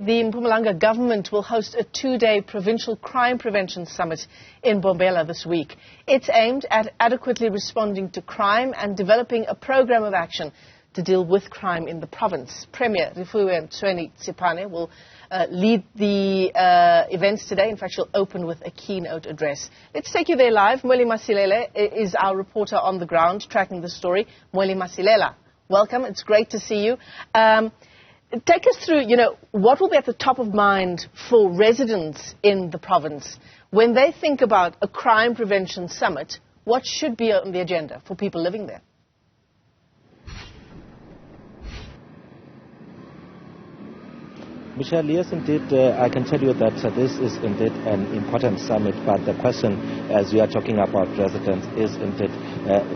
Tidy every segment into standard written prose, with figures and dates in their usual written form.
The Mpumalanga government will host a two-day Provincial Crime Prevention Summit in Mbombela this week. It's aimed at adequately responding to crime and developing a program of action to deal with crime in the province. Premier Refilwe Mtsweni-Tsipane will lead the events today. In fact, she'll open with a keynote address. Let's take you there live. Mweli Masilela is our reporter on the ground tracking the story. Mweli Masilela, welcome. It's great to see you. Take us through, what will be at the top of mind for residents in the province when they think about a crime prevention summit. What should be on the agenda for people living there? Michelle, yes, indeed, I can tell you that this is indeed an important summit, but the question, as we are talking about residents, is indeed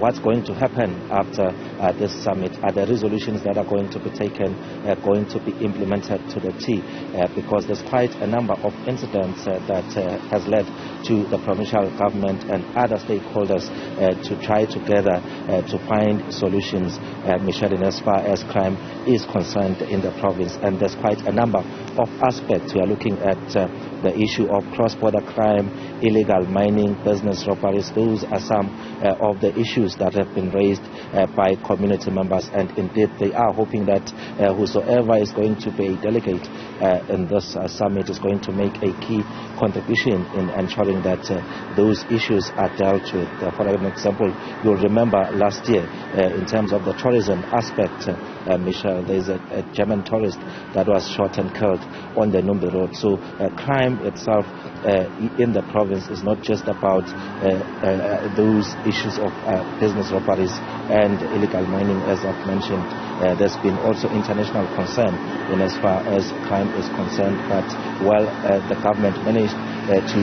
what's going to happen after this summit? Are the resolutions that are going to be taken going to be implemented to the T? Because there's quite a number of incidents that has led to the provincial government and other stakeholders to try together to find solutions, Michelle, as far as crime is concerned in the province. And there's quite a number of aspects. We are looking at the issue of cross-border crime, illegal mining, business robberies. Those are some of the issues that have been raised by community members, and indeed they are hoping that whosoever is going to be a delegate in this summit is going to make a key contribution in ensuring that those issues are dealt with. For an example, you'll remember last year in terms of the tourism aspect, Michelle, there's a German tourist that was shot and killed on the Numbi Road. So crime itself in the province is not just about those issues of business robberies and illegal mining, as I've mentioned. There's been also international concern in as far as crime is concerned, but the government managed to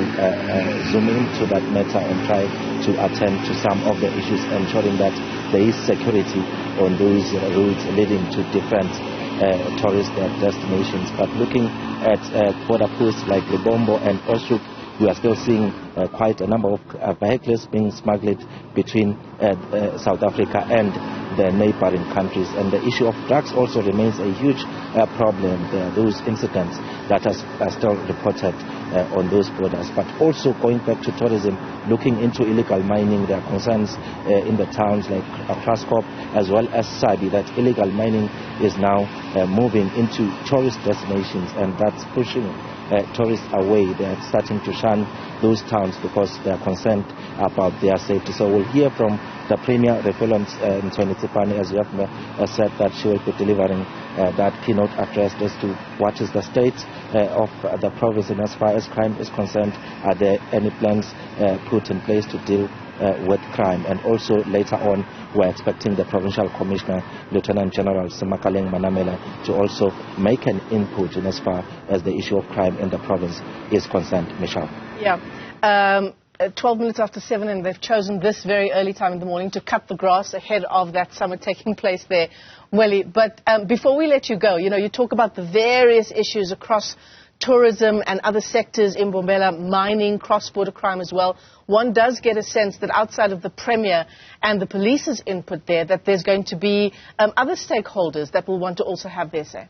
zoom into that matter and try to attend to some of the issues, ensuring that there is security on those roads leading to different tourist destinations. But looking at border posts like Lebombo and Ostruk, we are still seeing quite a number of vehicles being smuggled between South Africa and the neighboring countries. And the issue of drugs also remains a huge problem. There are those incidents that are still reported on those borders. But also going back to tourism, looking into illegal mining, there are concerns in the towns like Kraskop as well as Sabi that illegal mining is now moving into tourist destinations, and that's pushing tourists away. They are starting to shun those towns because they are concerned about their safety. So we'll hear from the Premier, Refilwe Mtsweni-Tsipane, as you have said, that she will be delivering that keynote address as to what is the state of the province and as far as crime is concerned. Are there any plans put in place to deal with crime? And also later on, we're expecting the Provincial Commissioner, Lieutenant General Semakaleng Manamela, to also make an input in as far as the issue of crime in the province is concerned. Michelle. Yeah. 12 minutes after 7, and they've chosen this very early time in the morning to cut the grass ahead of that summit taking place there, Mweli. But before we let you go, you talk about the various issues across tourism and other sectors in Mbombela, mining, cross-border crime as well. One does get a sense that outside of the Premier and the police's input there, that there's going to be other stakeholders that will want to also have their say.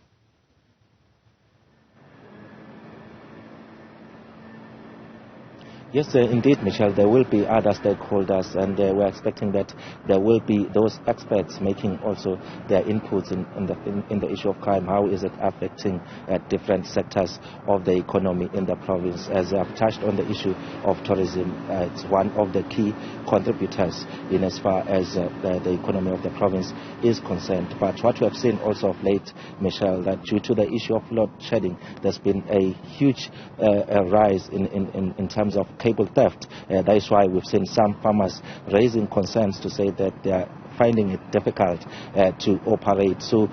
Yes, indeed, Michelle, there will be other stakeholders, and we're expecting that there will be those experts making also their inputs in the issue of crime. How is it affecting different sectors of the economy in the province? As I've touched on the issue of tourism, it's one of the key contributors in as far as the economy of the province is concerned. But what we have seen also of late, Michelle, that due to the issue of load shedding, there's been a huge rise in terms of cable theft. That is why we've seen some farmers raising concerns to say that they are finding it difficult to operate. So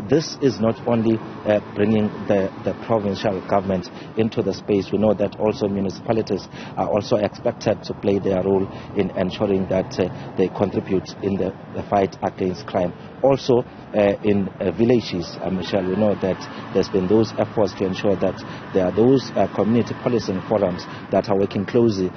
this is not only bringing the provincial government into the space. We know that also municipalities are also expected to play their role in ensuring that they contribute in the fight against crime. Also in villages, Michelle, we know that there's been those efforts to ensure that there are those community policing forums that are working closely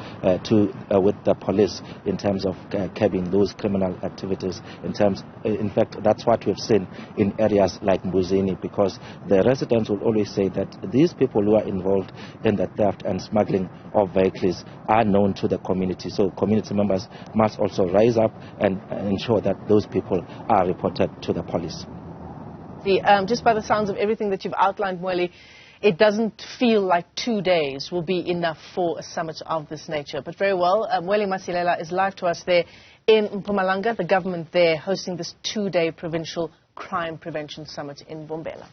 with the police in terms of curbing those criminal activities areas in fact, that's what we've seen in areas like Mbuzini, because the residents will always say that these people who are involved in the theft and smuggling of vehicles are known to the community. So community members must also rise up and ensure that those people are reported to the police. Just by the sounds of everything that you've outlined, Mweli, it doesn't feel like 2 days will be enough for a summit of this nature. But very well, Mweli Masilela is live to us there in Mpumalanga, the government there hosting this 2-day Provincial Crime Prevention Summit in Mbombela.